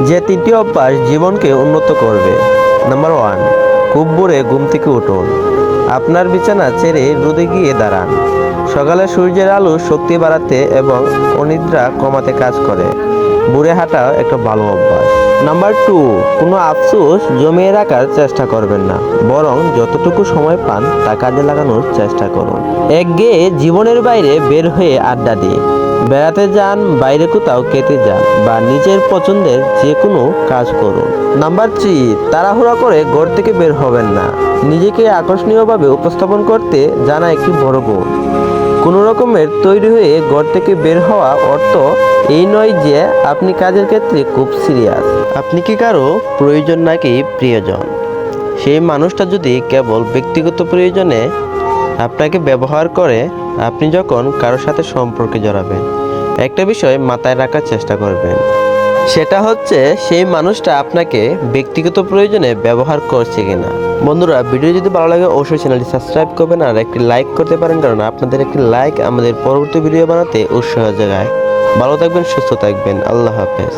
যে তিনটি অভ্যাস জীবনকে উন্নত করবে। নাম্বার 1, খুব ভোরে ঘুম থেকে উঠুন। আপনার বিছানা ছেড়ে রোদে গিয়ে দাঁড়ান। সকালে সূর্যের আলো শক্তি বাড়াতে এবং অনিদ্রা কমাতে কাজ করে। ভোরে হাঁটা একটা ভালো অভ্যাস। নাম্বার 2, কোনো আফসোস জমিয়ে রাখার চেষ্টা করবেন না, বরং যতটুকু সময় পান তা কাজে লাগানোর চেষ্টা করুন। একঘেয়ে জীবনের বাইরে বের হয়ে আড্ডা দিন, বেড়াতে যান, বাইরে কোথাও খেতে যান বা নিজের পছন্দের যে কোনো কাজ করুন। নাম্বার 3, তাড়াহুড়া করে ঘর থেকে বের হবেন না। নিজেকে আকর্ষণীয়ভাবে উপস্থাপন করতে জানা একটি বড় গুণ। কোনো রকমের তৈরি হয়ে ঘর থেকে বের হওয়া অর্থ এই নয় যে আপনি কাজের ক্ষেত্রে খুব সিরিয়াস। আপনি কি কারো প্রয়োজন নাকি প্রিয়জন? সেই মানুষটা যদি কেবল ব্যক্তিগত প্রয়োজনে আপনাকে ব্যবহার করে, আপনি যখন কারোর সাথে সম্পর্কে জড়াবেন, একটা বিষয় মাথায় রাখার চেষ্টা করবেন। সেটা হচ্ছে সেই মানুষটা আপনাকে ব্যক্তিগত প্রয়োজনে ব্যবহার করছে কিনা। বন্ধুরা, ভিডিও যদি ভালো লাগে অবশ্যই চ্যানেলটি সাবস্ক্রাইব করবেন আর একটি লাইক করতে পারেন, কারণ আপনাদের একটি লাইক আমাদের পরবর্তী ভিডিও বানাতে উৎসাহ জাগায়। ভালো থাকবেন, সুস্থ থাকবেন। আল্লাহ হাফেজ।